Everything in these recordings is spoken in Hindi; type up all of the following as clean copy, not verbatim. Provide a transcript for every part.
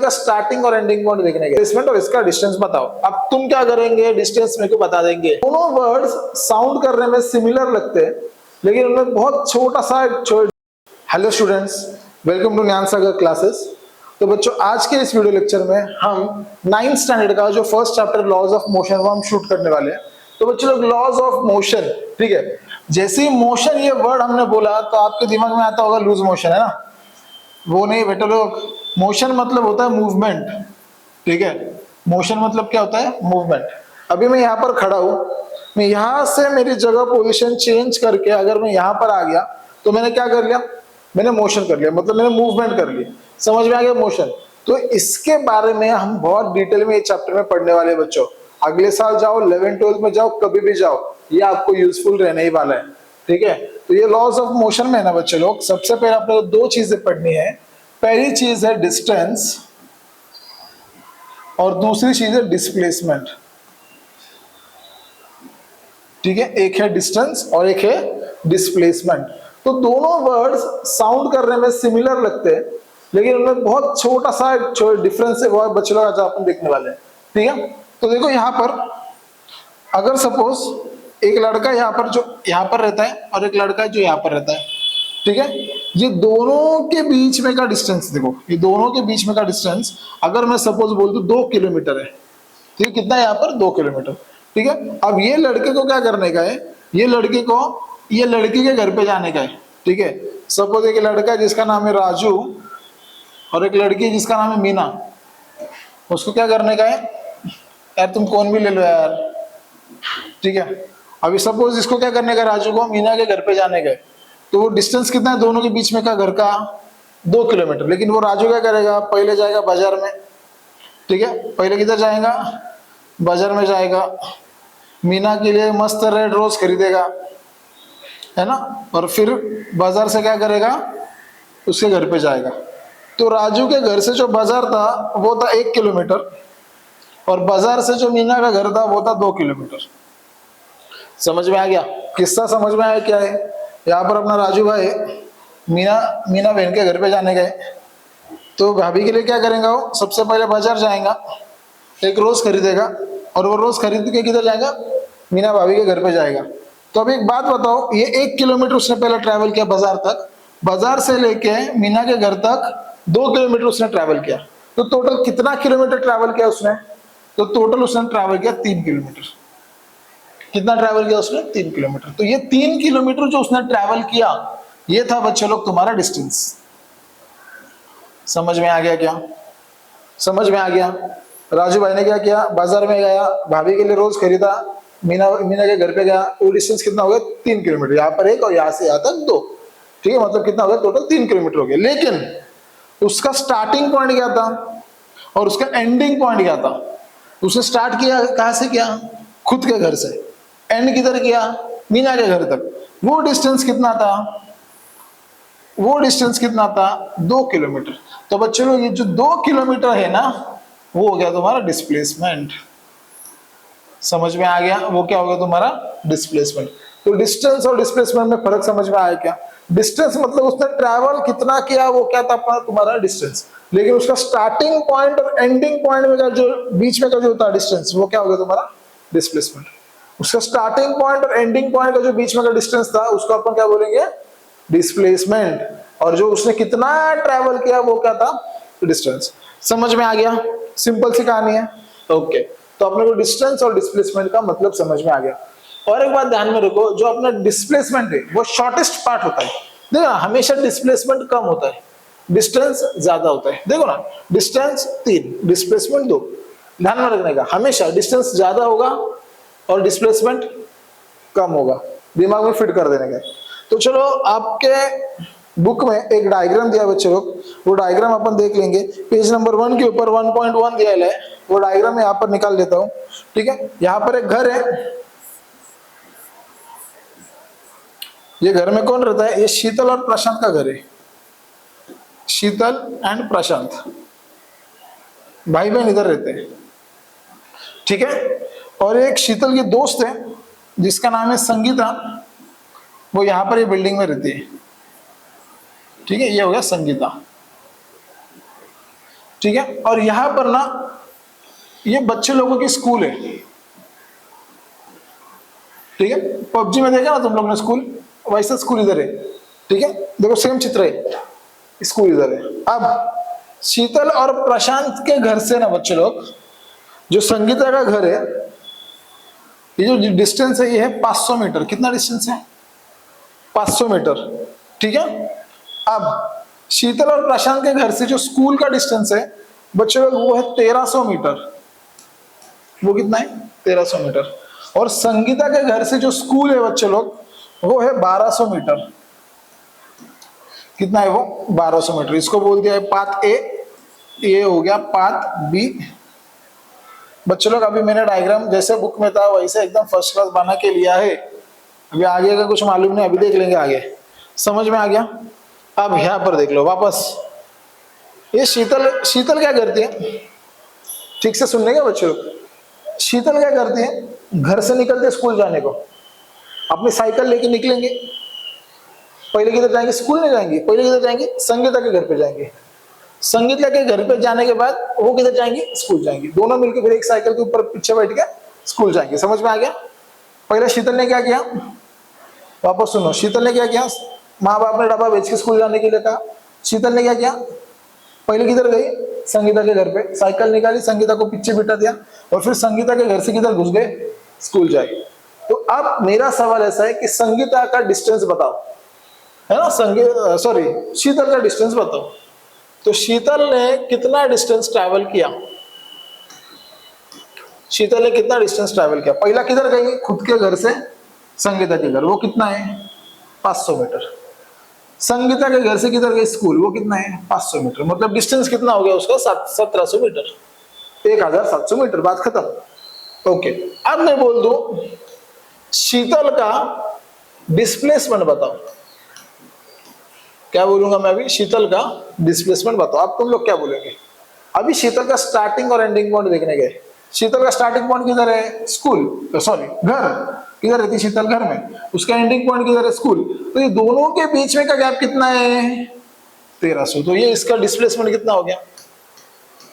का स्टार्टिंग और एंडिंग पॉइंट देखने के डिस्प्लेसमेंट और इसका डिस्टेंस बताओ। अब तुम क्या करेंगे, डिस्टेंस मेरे को बता देंगे। दोनों वर्ड्स साउंड करने में सिमिलर लगते हैं लेकिन उनमें बहुत छोटा सा। हेलो स्टूडेंट्स, वेलकम टू ज्ञान सागर क्लासेस। तो बच्चों, आज के इस वीडियो लेक्चर में हम 9th स्टैंडर्ड का जो first chapter laws of motion वो हम शूट करने वाले हैं। तो बच्चों लोग, लॉज ऑफ मोशन, ठीक है, जैसे ही मोशन ये वर्ड हमने बोला तो आपके दिमाग में आता होगा लूज मोशन, है ना? वो नहीं बेटा लोग, मोशन मतलब होता है मूवमेंट, ठीक है। मोशन मतलब क्या होता है? मूवमेंट। अभी मैं यहाँ पर खड़ा हूं, मैं यहाँ से मेरी जगह पोजीशन चेंज करके अगर मैं यहाँ पर आ गया तो मैंने क्या कर लिया? मैंने मोशन कर लिया, मतलब मैंने मूवमेंट कर लिया। समझ में आ गया मोशन? तो इसके बारे में हम बहुत डिटेल में इस चैप्टर में पढ़ने वाले हैं बच्चों। अगले साल जाओ, 11th-12th में जाओ, कभी भी जाओ, ये आपको यूजफुल रहने ही वाला है, ठीक है। तो ये लॉज ऑफ मोशन में ना बच्चे लोग, सबसे पहले आपको दो चीजें पढ़नी है। पहली चीज है डिस्टेंस और दूसरी चीज है डिस्प्लेसमेंट, ठीक है। एक है डिस्टेंस और एक है डिस्प्लेसमेंट। तो दोनों वर्ड्स साउंड करने में सिमिलर लगते हैं लेकिन उनमें बहुत छोटा सा डिफरेंस है, वो बच्चे लोग आज अपन देखने वाले हैं, ठीक है। तो देखो यहाँ पर, अगर सपोज एक लड़का यहाँ पर जो यहाँ पर रहता है और एक लड़का जो यहाँ पर रहता है, ठीक है, ये दोनों के बीच में का डिस्टेंस देखो, ये दोनों के बीच में का डिस्टेंस अगर मैं सपोज बोल दूं 2 किलोमीटर है, ठीक है। कितना है यहाँ पर? 2 किलोमीटर, ठीक है। अब ये लड़के को क्या करने का है? ये लड़के को ये लड़की के घर पे जाने का है, ठीक है। सपोज एक लड़का जिसका नाम है राजू और एक लड़की जिसका नाम है मीना, उसको क्या करने का है? यार तुम कौन भी ले लो यार, ठीक है। अभी सपोज इसको क्या करने का? राजू को मीना के घर पे जाने का है। तो वो डिस्टेंस कितना है दोनों के बीच में का? घर का 2 किलोमीटर। लेकिन वो राजू क्या करेगा? पहले जाएगा बाजार में, ठीक है। पहले किधर जाएगा? बाजार में जाएगा, मीना के लिए मस्त रेड रोज खरीदेगा, है ना। और फिर बाजार से क्या करेगा? उसके घर पे जाएगा। तो राजू के घर से जो बाजार था वो था 1 किलोमीटर और बाजार से जो मीना का घर था वो था 2 किलोमीटर। समझ में आ गया? किस्सा समझ में आया क्या है? यहाँ पर अपना राजू भाई मीना बहन के घर पे जाने गए, तो भाभी के लिए क्या करेगा? वो सबसे पहले बाजार जाएगा, एक रोज खरीदेगा और वो रोज खरीद के किधर जाएगा? मीना भाभी के घर पे जाएगा। तो अब एक बात बताओ, ये 1 किलोमीटर उसने पहले ट्रैवल किया बाजार तक, बाजार से लेके मीना के घर तक 2 किलोमीटर उसने ट्रैवल किया। तो टोटल कितना किलोमीटर ट्रैवल किया उसने? तो टोटल उसने ट्रैवल किया 3 किलोमीटर। कितना ट्रैवल किया उसने? 3 किलोमीटर। तो ये 3 किलोमीटर जो उसने ट्रैवल किया, ये था बच्चे लोग तुम्हारा डिस्टेंस। समझ में आ गया क्या? समझ में आ गया? राजू भाई ने क्या किया? बाजार में गया, भाभी के लिए रोज खरीदा, मीना के घर पे गया। वो डिस्टेंस कितना हो गया? 3 किलोमीटर। यहाँ पर 1 और यहाँ से यहाँ तक 2, ठीक है। मतलब कितना हो गया? टोटल 3 किलोमीटर हो गया। लेकिन उसका स्टार्टिंग पॉइंट क्या था और उसका एंडिंग पॉइंट क्या था? उसने स्टार्ट किया कहाँ से किया? खुद के घर से। एंड किधर किया? मीना के घर तक। वो डिस्टेंस कितना था? वो डिस्टेंस कितना था? 2 किलोमीटर। तो बच्चों लोग, ये जो 2 किलोमीटर है ना, वो हो गया तुम्हारा डिस्प्लेसमेंट। समझ में आ गया? वो क्या हो गया तुम्हारा? डिस्प्लेसमेंट। तो डिस्टेंस और डिस्प्लेसमेंट में फर्क समझ में आया क्या? डिस्टेंस मतलब उसने ट्रैवल कितना किया, वो क्या था अपना तुम्हारा डिस्टेंस। लेकिन उसका स्टार्टिंग पॉइंट और एंडिंग पॉइंट में का जो बीच में का जो होता है डिस्टेंस, वो क्या हो गया तुम्हारा? डिस्प्लेसमेंट। उसका स्टार्टिंग पॉइंट और एंडिंग पॉइंट का जो बीच में का डिस्टेंस था, उसको अपन क्या बोलेंगे? डिस्प्लेसमेंट। और जो उसने कितना ट्रैवल किया, वो क्या था? डिस्टेंस। समझ में आ गया? सिंपल सी कहानी है। ओके, तो अपने को डिस्टेंस और डिस्प्लेसमेंट का मतलब समझ में आ गया। और एक बात ध्यान में रखो, जो अपना डिस्प्लेसमेंट है वो शॉर्टेस्ट पार्ट होता है। देखो ना, हमेशा डिस्प्लेसमेंट कम होता है, डिस्टेंस ज्यादा होता है। देखो ना, डिस्टेंस 3, डिस्प्लेसमेंट 2। ध्यान में रखने का, हमेशा डिस्टेंस ज्यादा होगा और डिस्प्लेसमेंट कम होगा। दिमाग में फिट कर देने का। तो चलो, आपके बुक में एक डायग्राम दिया बच्चे लोग, वो डायग्राम अपन देख लेंगे। पेज नंबर 1 के ऊपर 1.1 दिया है, वो डायग्राम यहाँ पर निकाल लेता हूँ, ठीक है। यहाँ पर एक घर है, ये घर में कौन रहता है? ये शीतल और प्रशांत का घर है। शीतल एंड प्रशांत भाई बहन इधर रहते हैं, ठीक है। और एक शीतल की दोस्त है जिसका नाम है संगीता, वो यहाँ पर ये बिल्डिंग में रहती है, ठीक है। ये हो गया संगीता। ठीक है। और यहां पर ना ये बच्चे लोगों की स्कूल है, ठीक है। पबजी में देखा ना तुम लोग ने स्कूल, वैसा स्कूल इधर है, ठीक है। देखो सेम चित्र है, स्कूल इधर है। अब शीतल और प्रशांत के घर से ना बच्चे लोग, जो संगीता का घर है, ये जो डिस्टेंस है ये है 500 मीटर। कितना डिस्टेंस है? 500 मीटर, ठीक है। अब शीतल और प्रशांत के घर से जो स्कूल का डिस्टेंस है बच्चे लोग, वो है 1300 मीटर। वो कितना है? 1300 मीटर। और संगीता के घर से जो स्कूल है बच्चे लोग, वो है 1200 मीटर। कितना है वो? 1200 मीटर। इसको बोल दिया है पाथ ए, ये हो गया पाथ बी। बच्चे लोग अभी मैंने डायग्राम जैसे बुक में था वैसे एकदम फर्स्ट क्लास बना के लिया है। अभी आगे का कुछ मालूम नहीं, अभी देख लेंगे आगे। समझ में आ गया? अब यहां पर देख लो वापस, ये शीतल क्या करती है? ठीक से सुनने का बच्चे लोग, शीतल क्या करती है? घर से निकलते स्कूल जाने को अपनी साइकिल लेके निकलेंगे। पहले किधर जाएंगे? स्कूल नहीं जाएंगे, पहले किधर जाएंगे? संगीता के घर पे जाएंगे। संगीता के घर पे जाने के बाद वो किधर जाएंगे? स्कूल जाएंगे। दोनों मिलकर फिर एक साइकिल के ऊपर पीछे बैठ के स्कूल जाएंगे। समझ में आ गया? पहले शीतल ने क्या किया? वापस सुनो, शीतल ने क्या किया? माँ बाप ने डब्बा बेच के स्कूल जाने के लिए कहा। शीतल ने क्या किया? पहले किधर गई? संगीता के घर पे, साइकिल निकाली, संगीता को पीछे बिठा दिया और फिर संगीता के घर से किधर घुस गए? स्कूल जाए। तो अब मेरा सवाल ऐसा है कि संगीता का डिस्टेंस बताओ, है ना। शीतल का डिस्टेंस बताओ। तो शीतल ने कितना डिस्टेंस ट्रैवल किया? शीतल ने कितना डिस्टेंस ट्रैवल किया? पहला किधर गई? खुद के घर से संगीता के घर, वो कितना है? 500 मीटर। संगीता के घर से किधर गई? स्कूल, वो कितना है? 500 मीटर। मतलब डिस्टेंस कितना हो गया उसका? 1700 मीटर, 1700 मीटर। बात खत्म। ओके, अब मैं बोल दूं शीतल का डिस्प्लेसमेंट बताओ। क्या बोलूंगा मैं अभी? शीतल का डिस्प्लेसमेंट बताओ। अब तुम लोग क्या बोलेंगे? अभी शीतल का स्टार्टिंग और एंडिंग पॉइंट देखने गए। शीतल का स्टार्टिंग पॉइंट किधर है? स्कूल, सॉरी घर। किधर रहती शीतल? घर में। उसका एंडिंग पॉइंट किधर है? स्कूल। तो ये दोनों के बीच में का गैप कितना है? 1300। तो ये इसका डिस्प्लेसमेंट कितना हो गया?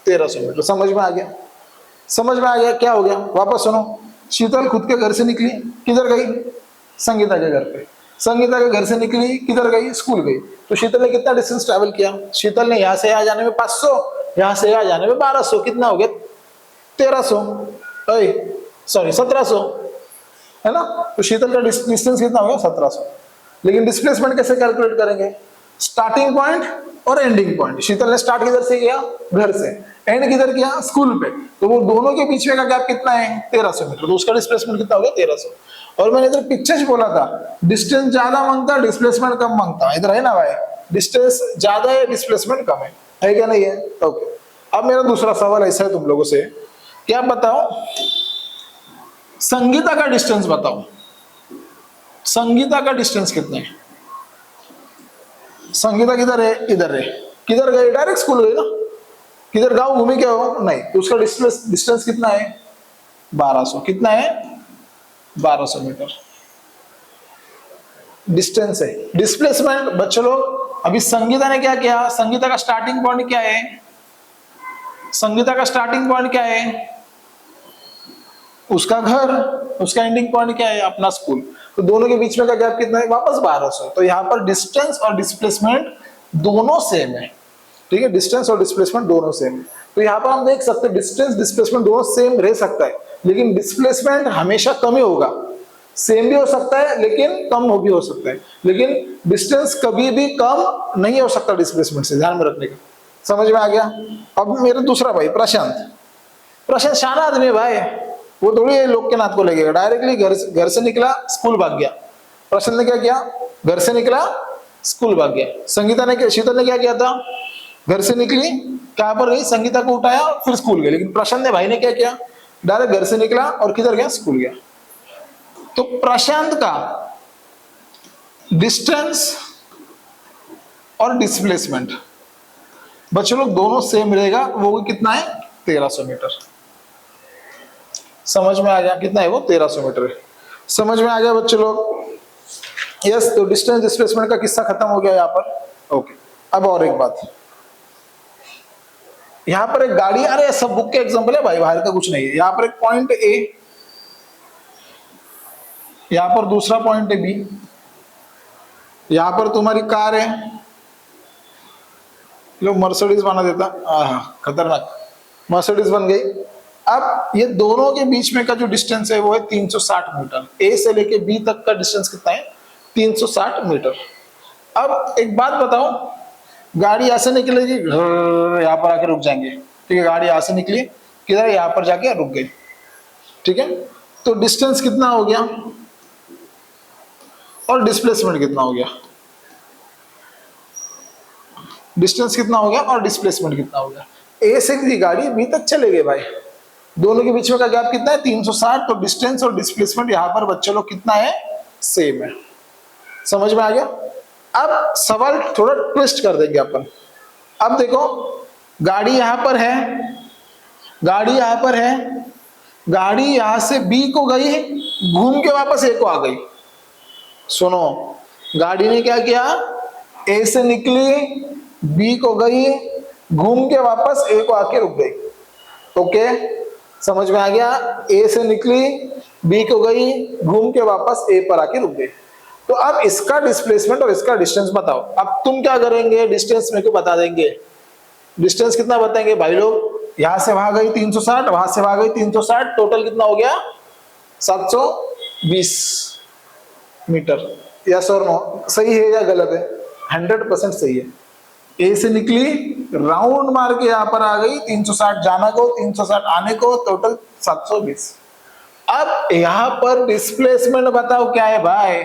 1300 मीटर। समझ में आ गया? समझ में आ गया क्या हो गया? वापस सुनो, शीतल खुद के घर से निकली, किधर गई? संगीता के घर पे। संगीता के घर से निकली, किधर गई? स्कूल गई। तो शीतल ने कितना डिस्टेंस ट्रैवल किया? शीतल ने यहां से यहां जाने में 500, यहां से यहां जाने में 1200। कितना हो गया? 1300, सॉरी 1700, है ना। तो शीतल का डिस्टेंस कितना हो गया? 1700। लेकिन डिस्प्लेसमेंट कैसे कैलकुलेट करेंगे? स्टार्टिंग पॉइंट और एंडिंग पॉइंट। शीतल ने स्टार्ट किधर से किया? घर से। एंड किधर किया? स्कूल पे। तो वो दोनों के बीच में का गैप कितना है? 1300 मीटर। तो उसका डिस्प्लेसमेंट कितना हो गया? 1300। और मैंने इधर पीछे से बोला था डिस्टेंस ज्यादा मांगता, डिस्प्लेसमेंट कम मांगता। इधर है ना भाई, डिस्टेंस ज्यादा है, डिस्प्लेसमेंट कम है क्या नहीं है? ओके। अब मेरा दूसरा सवाल ऐसा है तुम लोगों से, क्या बताओ, संगीता का डिस्टेंस बताओ। संगीता का डिस्टेंस कितना है? संगीता किधर है? इधर है। किधर गई? डायरेक्ट स्कूल गई ना। किधर गांव घूमे क्या हो? नहीं। तो उसका डिस्टेंस कितना है? 1200। कितना है? 1200 मीटर डिस्टेंस है। डिस्प्लेसमेंट बच्चों लोग, अभी संगीता ने क्या किया? संगीता का स्टार्टिंग पॉइंट क्या है? संगीता का स्टार्टिंग पॉइंट क्या है? उसका घर। उसका एंडिंग पॉइंट क्या है? अपना स्कूल। तो दोनों के बीच में का गैप कितना है? वापस 1200। तो यहाँ पर डिस्टेंस और डिस्प्लेसमेंट दोनों सेम है, ठीक है। डिस्टेंस और डिस्प्लेसमेंट दोनों सेम है। तो यहाँ पर हम देख सकते हैं डिस्टेंस डिस्प्लेसमेंट दोनों सेम रह सकता है, लेकिन डिस्प्लेसमेंट हमेशा कम ही होगा। सेम भी हो सकता है लेकिन कम भी हो सकता है, लेकिन डिस्टेंस कभी भी कम नहीं हो सकता डिस्प्लेसमेंट से। ध्यान में रखने का। समझ में आ गया? अब मेरा दूसरा भाई प्रशांत। प्रशांत शाना आदमी है भाई, वो थोड़ी लोग के नाथ को लगेगा। डायरेक्टली घर से निकला, स्कूल भाग गया। प्रशांत ने क्या किया? घर से निकला, स्कूल भाग गया। शीतल ने क्या किया था? घर से निकली, कहां पर गई? संगीता को उठाया, फिर स्कूल गई। लेकिन प्रशांत ने भाई ने क्या किया? डायरेक्ट घर से निकला और किधर गया? स्कूल गया। तो प्रशांत का डिस्टेंस और डिस्प्लेसमेंट बच्चों लोग दोनों सेम रहेगा। वो कितना है? 1300 मीटर। समझ में आ गया? कितना है वो? 1300 मीटर है। समझ में आ गया बच्चों लोग? यस। तो डिस्टेंस डिस्प्लेसमेंट का किस्सा खत्म हो गया यहाँ पर। ओके। अब और एक बात, यहाँ पर एक गाड़ी, अरे सब बुक के एग्जांपल है भाई, बाहर का कुछ नहीं है। यहाँ पर एक पॉइंट ए, यहाँ पर दूसरा पॉइंट है बी, यहाँ पर तुम्हारी कार है, लो मर्सिडीज बना देता, खतरनाक, मर्सिडीज बन गई। अब ये दोनों के बीच में का जो डिस्टेंस है वो है 360 मीटर। ए से लेके बी तक का डिस्टेंस कितना है? 360 मीटर। अब एक बात बताओ, गाड़ी ऐसे निकलेगी, यहाँ पर आके रुक जाएंगे, ठीक है, गाड़ी यहाँ से निकली, किधर? यहाँ पर जाके रुक गई, ठीक है। तो डिस्टेंस कितना हो गया और डिस्प्लेसमेंट कितना हो गया? डिस्टेंस कितना हो गया और डिस्प्लेसमेंट कितना हो गया? ए से थी गाड़ी, बी तक चले गए भाई, दोनों के बीच में का गैप कितना है? 360। तो डिस्टेंस और डिस्प्लेसमेंट यहाँ पर बच्चे लोग कितना है? सेम है। समझ में आ गया? अब सवाल थोड़ा ट्विस्ट कर देंगे अपन। अब देखो, गाड़ी यहां पर है, गाड़ी यहां पर है, गाड़ी यहां से बी को गई, घूम के वापस ए को आ गई। सुनो, गाड़ी ने क्या किया? ए से निकली, बी को गई, घूम के वापस ए को आके रुक गई। ओके, समझ में आ गया? ए से निकली, बी को गई, घूम के वापस ए पर आके रुक गई। तो अब इसका डिस्प्लेसमेंट और इसका डिस्टेंस बताओ। अब तुम क्या करेंगे? डिस्टेंस मेरे को बता देंगे। डिस्टेंस कितना बताएंगे भाई लोग? यहां से वहां गई 360, वहां से वहां गई 360, टोटल कितना हो गया? 720 मीटर। यस और नो? सही है या गलत है? 100% सही है। ए से निकली, राउंड मार के यहां पर आ गई, 360 जाना को, 360 आने को, टोटल 720। अब यहां पर डिस्प्लेसमेंट बताओ क्या है भाई?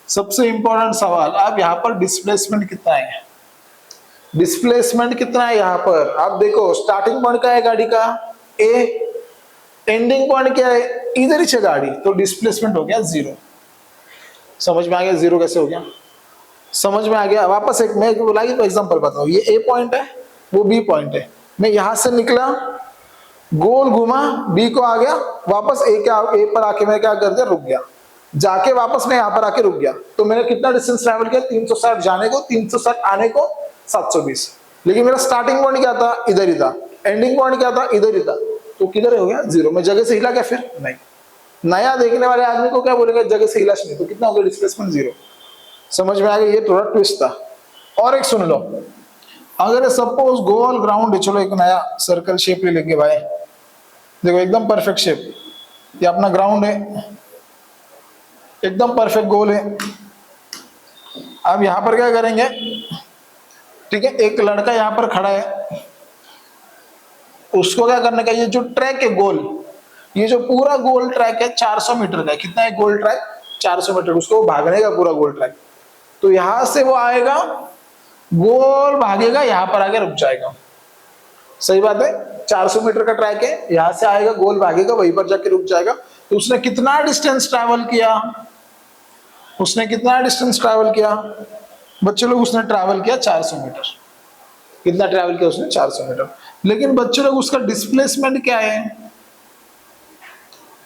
सबसे इंपॉर्टेंट सवाल। अब यहां पर डिस्प्लेसमेंट कितना है? डिस्प्लेसमेंट कितना है यहां पर? आप देखो, स्टार्टिंग पॉइंट क्या है गाड़ी का? ए, एंडिंग पॉइंट क्या है? इधर ही है गाड़ी, तो डिस्प्लेसमेंट हो गया 0। समझ में आ गया 0 कैसे हो गया? समझ में आ गया? वापस एक मैं बोला तो एग्जांपल बताओ। ये ए पॉइंट है, वो बी पॉइंट है, मैं यहां से निकला, गोल घुमा, बी को आ गया, वापस ए पर आके मैं क्या कर दिया? रुक गया। जाके वापस मैं यहाँ पर आके रुक गया। तो मैंने कितना डिस्टेंस ट्रैवल किया? 360 जाने को, 360 आने को, 720। लेकिन मेरा स्टार्टिंग पॉइंट क्या था? इधर ही था। एंडिंग पॉइंट क्या था? इधर ही था। तो किधर हो गया? 0। मैं जगह से हिला क्या फिर? नहीं। नया देखने वाले आदमी को क्या बोलेगा? जगह से हिला नहीं। तो कितना हो गया डिस्प्लेसमेंट? 0। समझ में आ गया? ये थोड़ा ट्विस्ट था। और एक सुन लो, अगर सपोज गोल ग्राउंड है, चलो एक नया सर्कल शेप ले लेंगे भाई। देखो एकदम परफेक्ट शेप, ये अपना ग्राउंड है, एकदम परफेक्ट गोल है। अब यहां पर क्या करेंगे? ठीक है, एक लड़का यहां पर खड़ा है, उसको क्या करने का? ये जो ट्रैक है गोल, ये जो पूरा गोल ट्रैक है 400 मीटर का है। कितना है गोल ट्रैक? 400 मीटर। उसको भागने का पूरा गोल ट्रैक। तो यहां से वो आएगा, गोल भागेगा, यहां पर आके रुक जाएगा। सही बात है? 400 मीटर का ट्रैक है, यहां से आएगा, गोल भागेगा, वहीं पर जाके रुक जाएगा। तो उसने कितना डिस्टेंस ट्रैवल किया? उसने कितना डिस्टेंस ट्रैवल किया बच्चे लोग? उसने ट्रैवल किया 400 मीटर। कितना ट्रैवल किया उसने? 400 मीटर। लेकिन बच्चे लोग उसका डिस्प्लेसमेंट क्या है?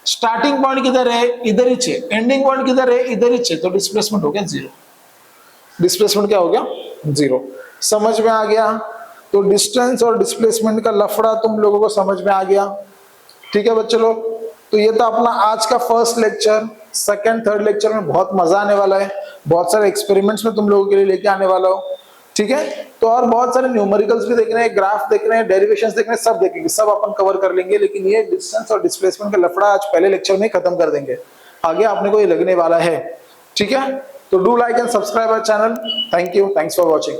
स्टार्टिंग पॉइंट किधर है? इधर ही है। एंडिंग पॉइंट किधर है? इधर ही है। तो डिस्प्लेसमेंट हो गया 0। डिस्प्लेसमेंट क्या हो गया? 0। समझ में आ गया? तो डिस्टेंस और डिस्प्लेसमेंट का लफड़ा तुम लोगों को समझ में आ गया। ठीक है बच्चे लोग, तो ये था अपना आज का first lecture. Second third lecture में बहुत मजा आने वाला है, बहुत सारे एक्सपेरिमेंट्स में तुम लोगों के लिए लेके आने वाला हूँ। ठीक है, तो और बहुत सारे न्यूमेरिकल्स भी देखने हैं, ग्राफ देखने हैं, डेरिवेशंस देखने हैं, सब देखेंगे, सब अपन कवर कर लेंगे। लेकिन ये डिस्टेंस और डिस्प्लेसमेंट का लफड़ा आज पहले लेक्चर में खत्म कर देंगे, आगे आपने को ये लगने वाला है। ठीक है, तो do like and subscribe our channel. Thank you, thanks for watching.